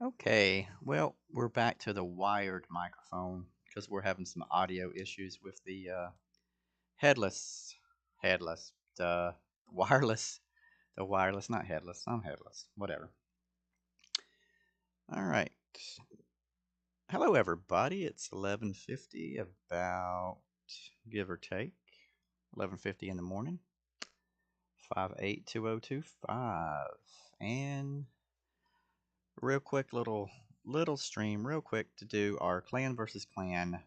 Okay, well, we're back to the wired microphone because we're having some audio issues with the headless, headless, wireless, the wireless, not headless, I'm headless, whatever. All right. Hello, everybody. It's 11:50, about give or take 11:50 in the morning. 582025, and real quick little stream, real quick to do our clan versus clan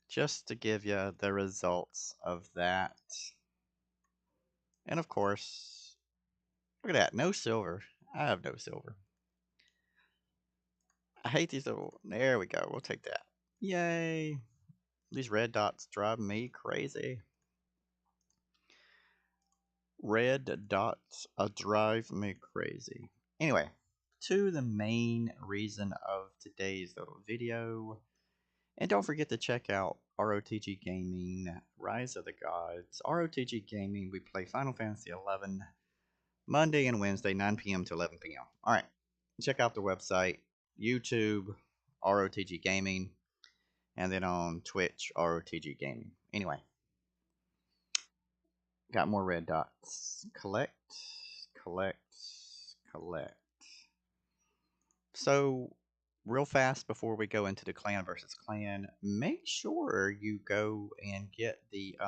just to give you the results of that. And of course, look at that, no silver. I have no silver. I hate these little, there we go, we'll take that. Yay. These red dots drive me crazy. Red dots drive me crazy. Anyway, to the main reason of today's little video. And don't forget to check out ROTG Gaming, Rise of the Gods. ROTG Gaming, we play Final Fantasy 11 Monday and Wednesday, 9 p.m. to 11 p.m. All right, check out the website, YouTube, ROTG Gaming, and then on Twitch, ROTG Gaming. Anyway, got more red dots. Collect, collect, collect. So, real fast before we go into the clan versus clan, make sure you go and get the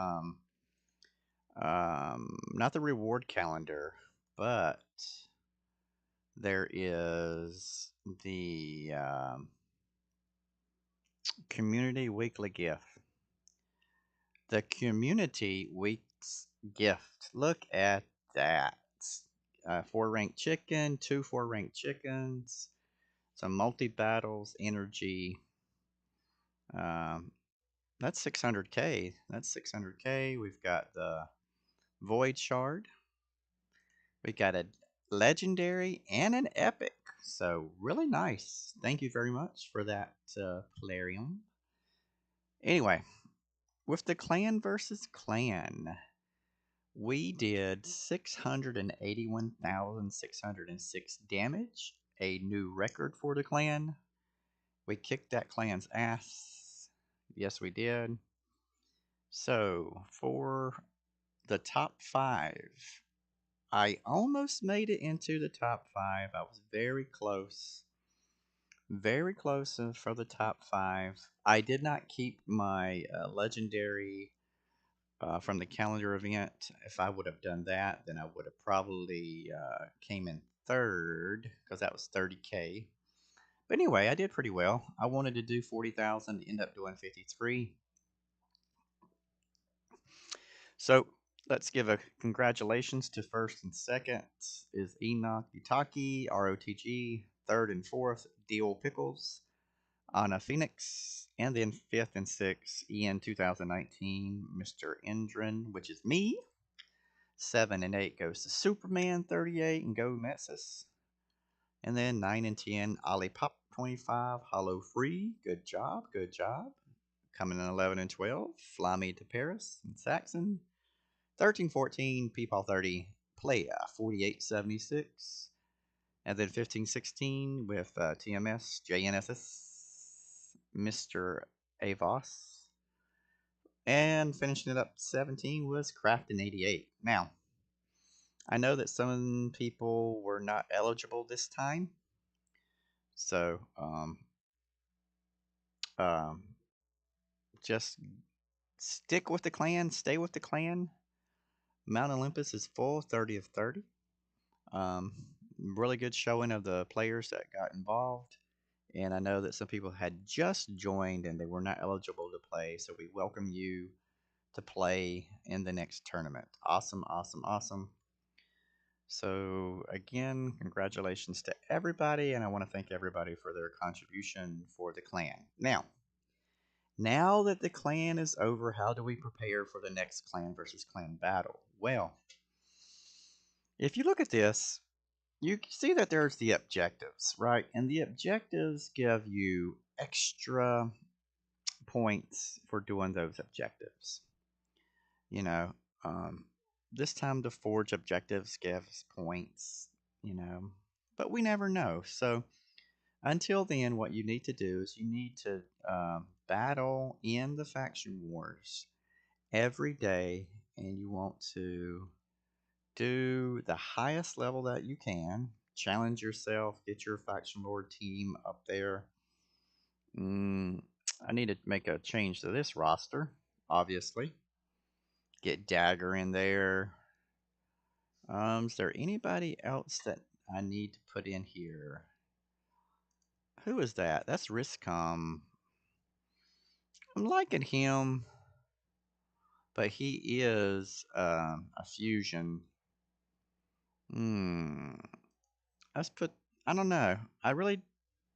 not the reward calendar, but there is the community weekly gift. The community week's gift. Look at that. 4 ranked chicken, 2 4 ranked chickens, some multi battles, energy. Um, that's 600k. That's 600k. We've got the void shard. We got a legendary and an epic. So really nice. Thank you very much for that, Polarium. Anyway, with the clan versus clan, we did 681,606 damage, a new record for the clan. We kicked that clan's ass. Yes, we did. So, for the top 5, I almost made it into the top 5. I was very close. Very close for the top 5. I did not keep my legendary from the calendar event. If I would have done that, then I would have probably came in third because that was 30k. But anyway, I did pretty well. I wanted to do 40,000, end up doing 53. So let's give a congratulations to first and second is Enoch Itaki, ROTG, third and fourth, Deal Pickles, Anna Phoenix, and then fifth and sixth, Ian 2019, Mr. Endrin, which is me. 7 and 8 goes to Superman 38 and Go Metsus. And then 9 and 10, Olipop 25, Hollow Free. Good job, good job. Coming in 11 and 12, Fly Me to Paris and Saxon. 13, 14, Peepaw 30, Playa 4876. And then 15, 16 with TMS, JNSS, Mr. Avos. And finishing it up 17 was Crafton 88. Now, I know that some people were not eligible this time, so um, just stick with the clan, stay with the clan. Mount Olympus is full, 30 of 30. Um, really good showing of the players that got involved, and I know that some people had just joined and they were not eligible to play, so we welcome you to play in the next tournament. Awesome, awesome, awesome. So, again, congratulations to everybody, and I want to thank everybody for their contribution for the clan. Now that the clan is over, how do we prepare for the next clan versus clan battle? Well, if you look at this, you see that there's the objectives, right? And the objectives give you extra points for doing those objectives. You know, um, this time the forge objectives gives points, you know, but we never know. So until then, what you need to do is you need to battle in the faction wars every day, and you want to do the highest level that you can. Challenge yourself, get your faction lord team up there. Mm, I need to make a change to this roster, obviously. Get Dagger in there. Is there anybody else that I need to put in here? Who is that? That's Riscom. I'm liking him, but he is a fusion. Hmm. Let's put. I don't know. I really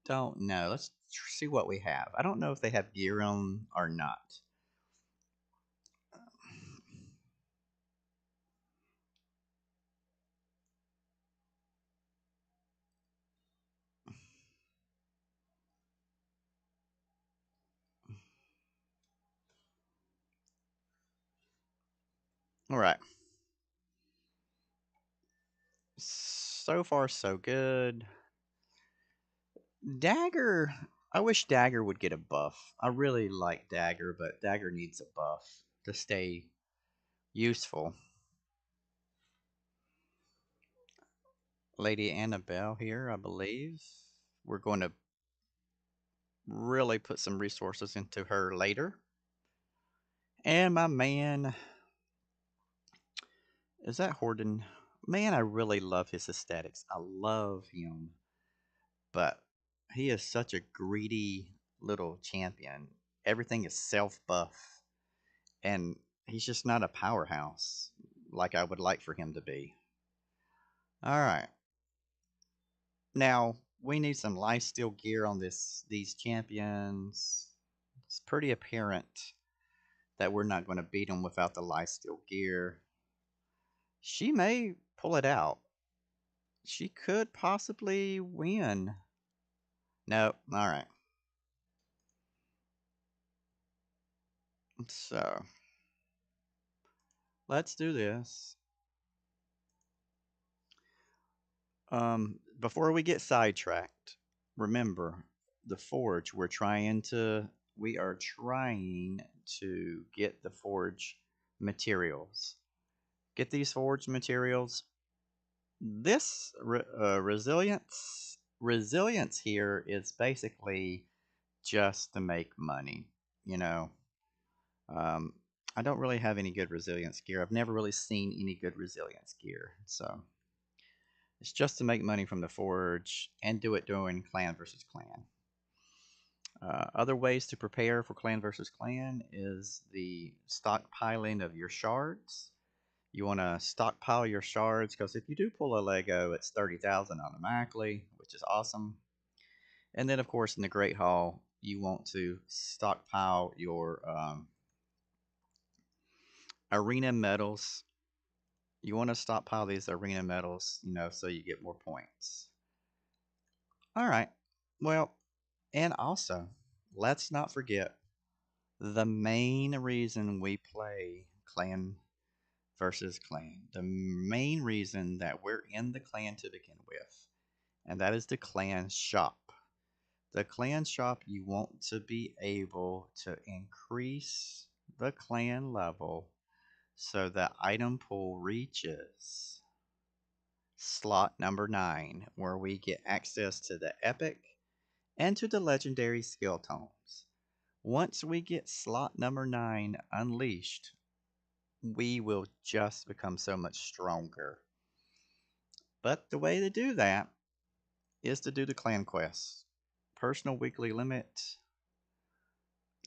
don't know. Let's see what we have. I don't know if they have gear on or not. All right. So far, so good. Dagger. I wish Dagger would get a buff. I really like Dagger, but Dagger needs a buff to stay useful. Lady Annabelle here, I believe. We're going to really put some resources into her later. And my man, is that Horden? Man, I really love his aesthetics. I love him. But he is such a greedy little champion. Everything is self buff. And he's just not a powerhouse like I would like for him to be. Alright. Now, we need some lifesteal gear on these champions. It's pretty apparent that we're not going to beat them without the lifesteal gear. She may pull it out. She could possibly win. Nope. All right. So let's do this. Before we get sidetracked, remember the forge. We are trying to get the forge materials. Get these forge materials. This resilience here is basically just to make money. You know, um, I don't really have any good resilience gear. I've never really seen any good resilience gear, so it's just to make money from the forge and do it during clan versus clan. Other ways to prepare for clan versus clan is the stockpiling of your shards. You want to stockpile your shards because if you do pull a Lego, it's 30,000 automatically, which is awesome. And then, of course, in the Great Hall, you want to stockpile your arena medals. You want to stockpile these arena medals, so you get more points. All right. Well, and also, let's not forget the main reason we play clan versus clan. The main reason that we're in the clan to begin with, and that is the clan shop. The clan shop, you want to be able to increase the clan level so the item pool reaches slot number 9, where we get access to the epic and to the legendary skill tomes. Once we get slot number 9 unleashed, we will just become so much stronger. But the way to do that is to do the clan quests. Personal weekly limit,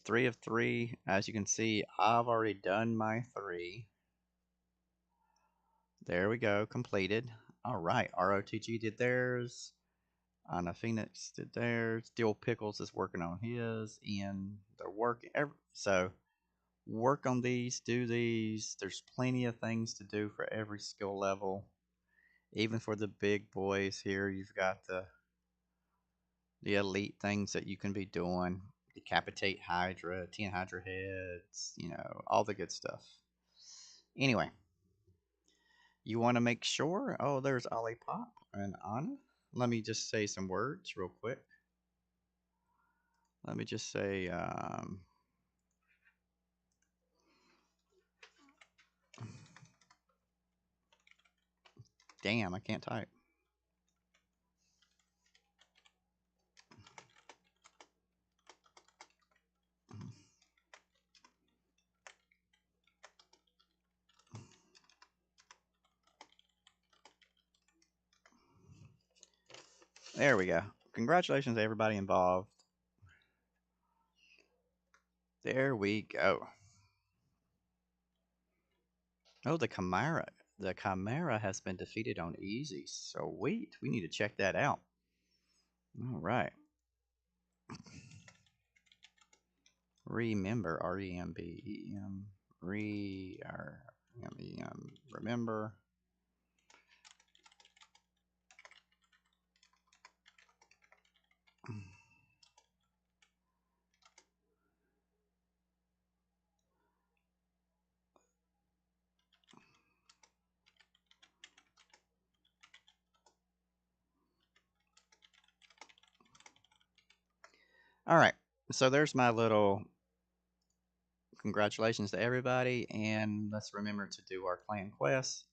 3 of 3. As you can see, I've already done my 3. There we go, completed. All right, ROTG did theirs. Anna Phoenix did theirs. Dill Pickles is working on his, and they're working. So work on these, do these. There's plenty of things to do for every skill level. Even for the big boys here, you've got the elite things that you can be doing. Decapitate Hydra, 10 Hydra heads, all the good stuff. Anyway, you want to make sure. Oh, there's Olipop and Anna. let me just say some words real quick. Let me just say, damn, I can't type. There we go. Congratulations to everybody involved. There we go. Oh, the Chimera. The Chimera has been defeated on easy. Sweet. We need to check that out. All right. Remember, R-E-M-B-E-M. R-E-M-E-M. Remember. All right. So there's my little congratulations to everybody. And let's remember to do our clan quests.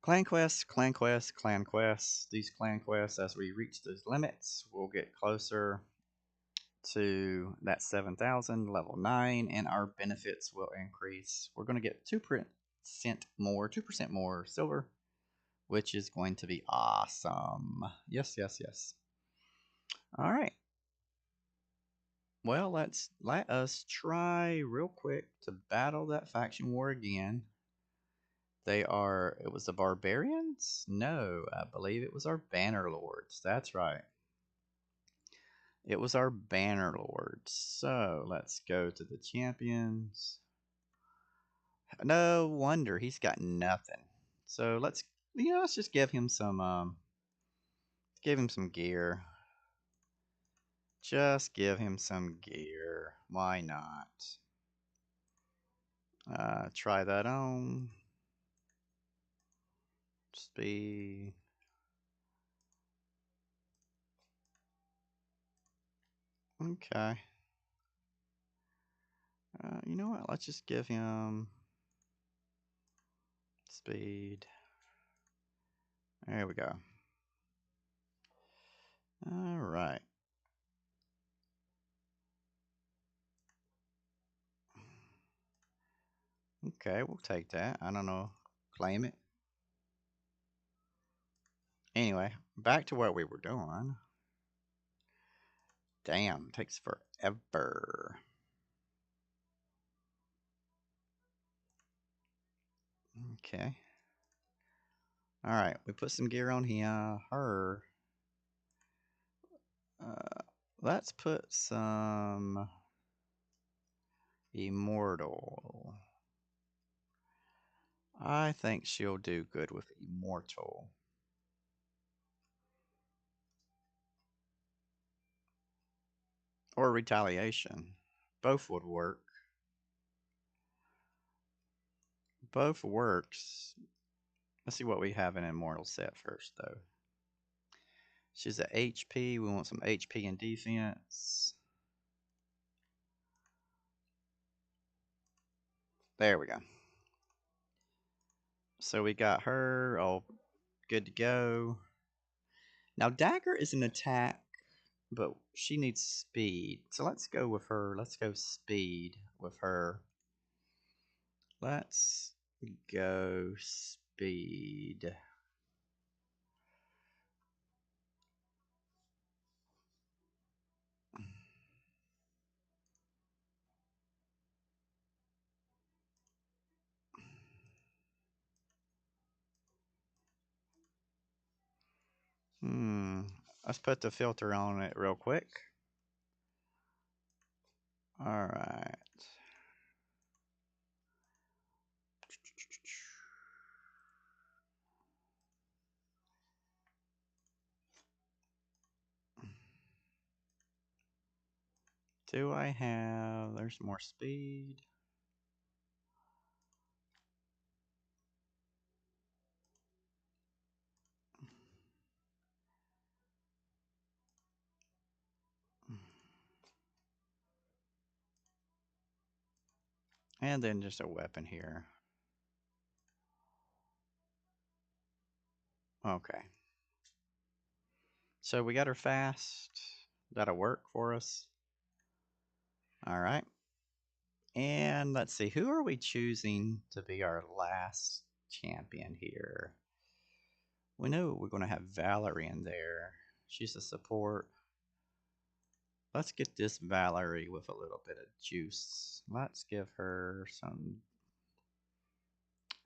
Clan quests, clan quests, clan quests. These clan quests, as we reach those limits, we'll get closer to that 7,000 level 9, and our benefits will increase. We're going to get 2% more silver, which is going to be awesome. Yes, yes, yes. All right. Well, let us try real quick to battle that faction war again. It was the barbarians? No, I believe it was our banner lords. That's right. It was our banner lords. So let's go to the champions. No wonder he's got nothing. So let's just give him some gear. Just give him some gear. Why not? Try that on. Speed. Okay. You know what? Let's just give him speed. There we go. All right. Okay, we'll take that. I don't know. Claim it. Anyway, back to what we were doing. Damn, takes forever. Okay. All right, we put some gear on here. Her. Uh, let's put some immortal. I think she'll do good with immortal. Or retaliation. Both would work. Both works. Let's see what we have in immortal set first, though. She's at HP. We want some HP and defense. There we go. So we got her all good to go. Now Dagger is an attack, but she needs speed. So let's go with her. Let's go speed with her. Let's go speed. Hmm. Let's put the filter on it real quick. All right. Do I have... There's more speed. And then just a weapon here. Okay. So we got her fast. That'll work for us. All right. And let's see, who are we choosing to be our last champion here? We know we're going to have Valerie in there. She's a support. Let's get this Valerie with a little bit of juice. Let's give her some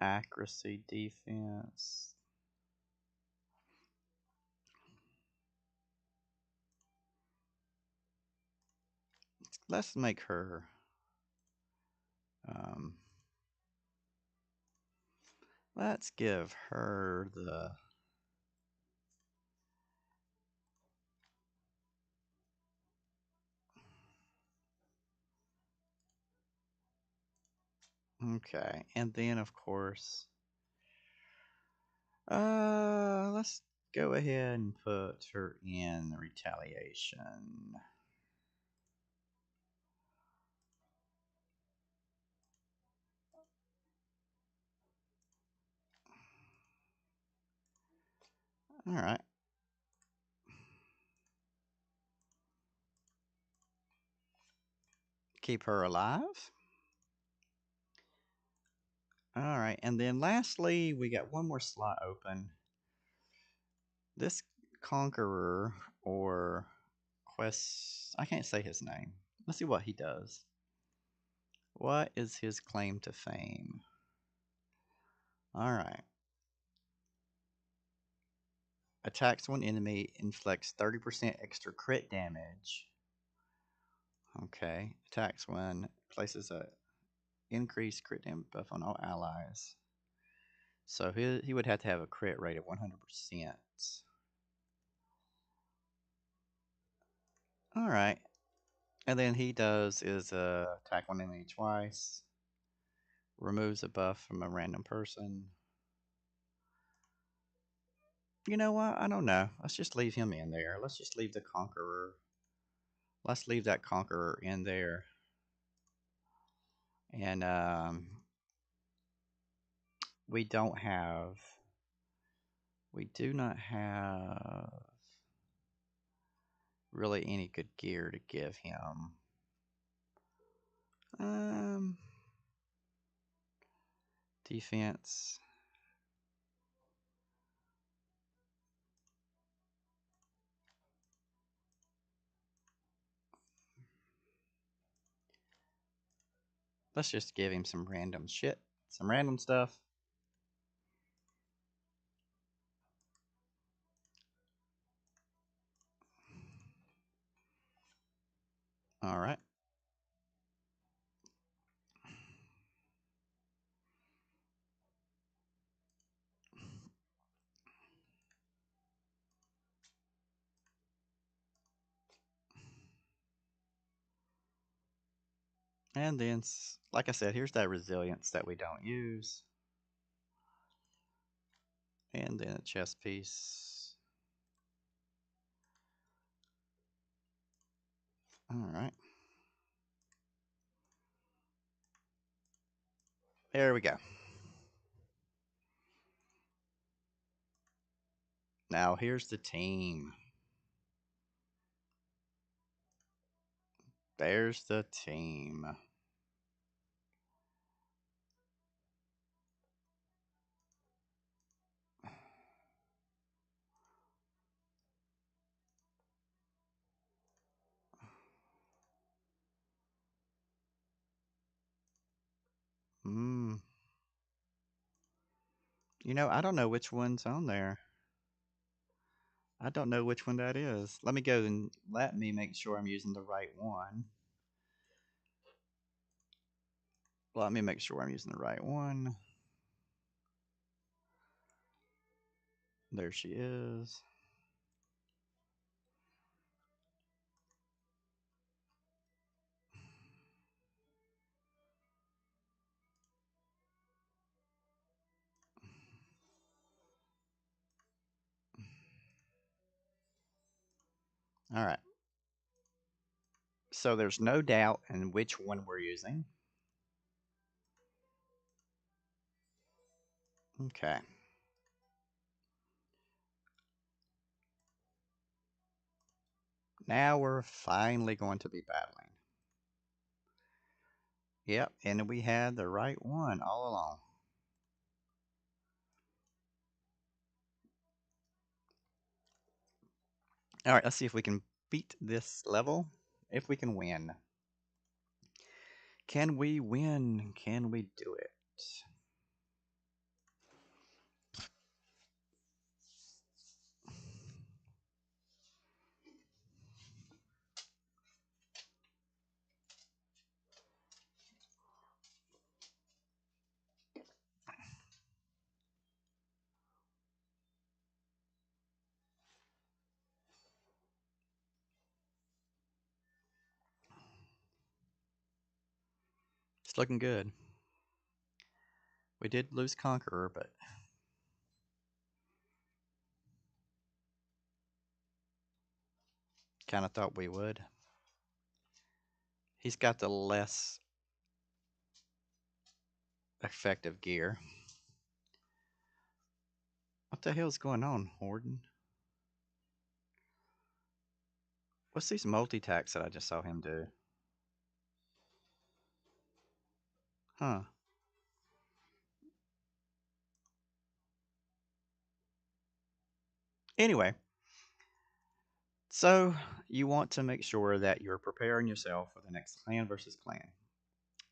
accuracy defense. Let's make her. Um, let's give her the. Okay, and then of course, let's go ahead and put her in retaliation. All right. Keep her alive. All right, and then lastly, we got one more slot open. This conqueror or quest, I can't say his name. Let's see what he does. What is his claim to fame? All right. Attacks one enemy, inflicts 30% extra crit damage. Okay. Attacks one, places a increased crit damage buff on all allies. So he would have to have a crit rate of 100%. All right. And then he does is attack one enemy twice, removes a buff from a random person. You know what? I don't know. Let's just leave him in there. Let's just leave the Conqueror. Let's leave that Conqueror in there. And we don't have. We do not have really any good gear to give him. Um, defense. Let's just give him some random shit, some random stuff. All right. And then, like I said, here's that resilience that we don't use. And then a chest piece. All right. There we go. Now here's the team. There's the team. Hmm. You know, I don't know which one's on there. I don't know which one that is. Let me go and let me make sure I'm using the right one. Let me make sure I'm using the right one. There she is. All right. So there's no doubt in which one we're using. Okay. Now we're finally going to be battling. Yep, and we had the right one all along. All right, let's see if we can beat this level. If we can win. Can we win? Can we do it? It's looking good. We did lose Conqueror, but kind of thought we would. He's got the less effective gear. What the hell's going on, Horden? What's these multi-tacks that I just saw him do? Huh. Anyway, so you want to make sure that you're preparing yourself for the next clan versus clan.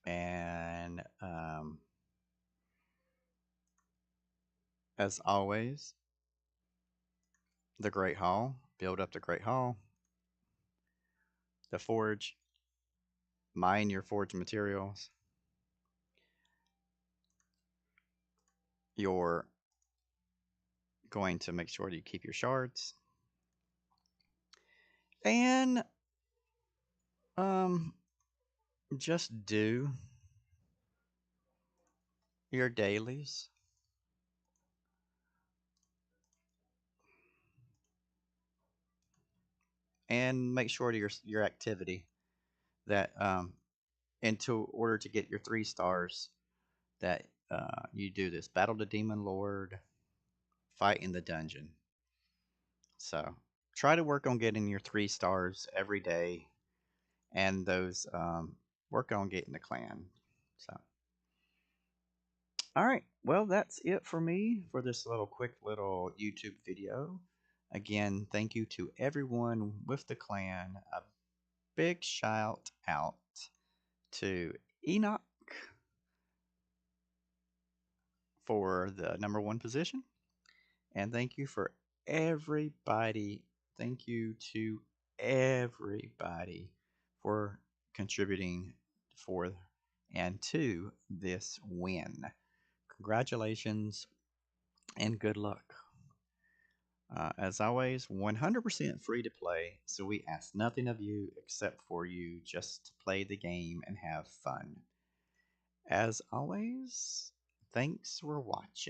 And as always, the Great Hall. Build up the Great Hall. The Forge. Mine your forge materials. You're going to make sure that you keep your shards. And um, just do your dailies. And make sure to your activity that into order to get your 3 stars that you do this battle the demon lord, fight in the dungeon. So try to work on getting your 3 stars every day, and those work on getting the clan. So all right, well that's it for me for this little quick little YouTube video. Again, thank you to everyone with the clan. A big shout out to Enoch for the #1 position. And thank you for everybody. Thank you to everybody for contributing for and to this win. Congratulations and good luck. As always, 100% free to play, so we ask nothing of you except for you just to play the game and have fun. As always, thanks for watching.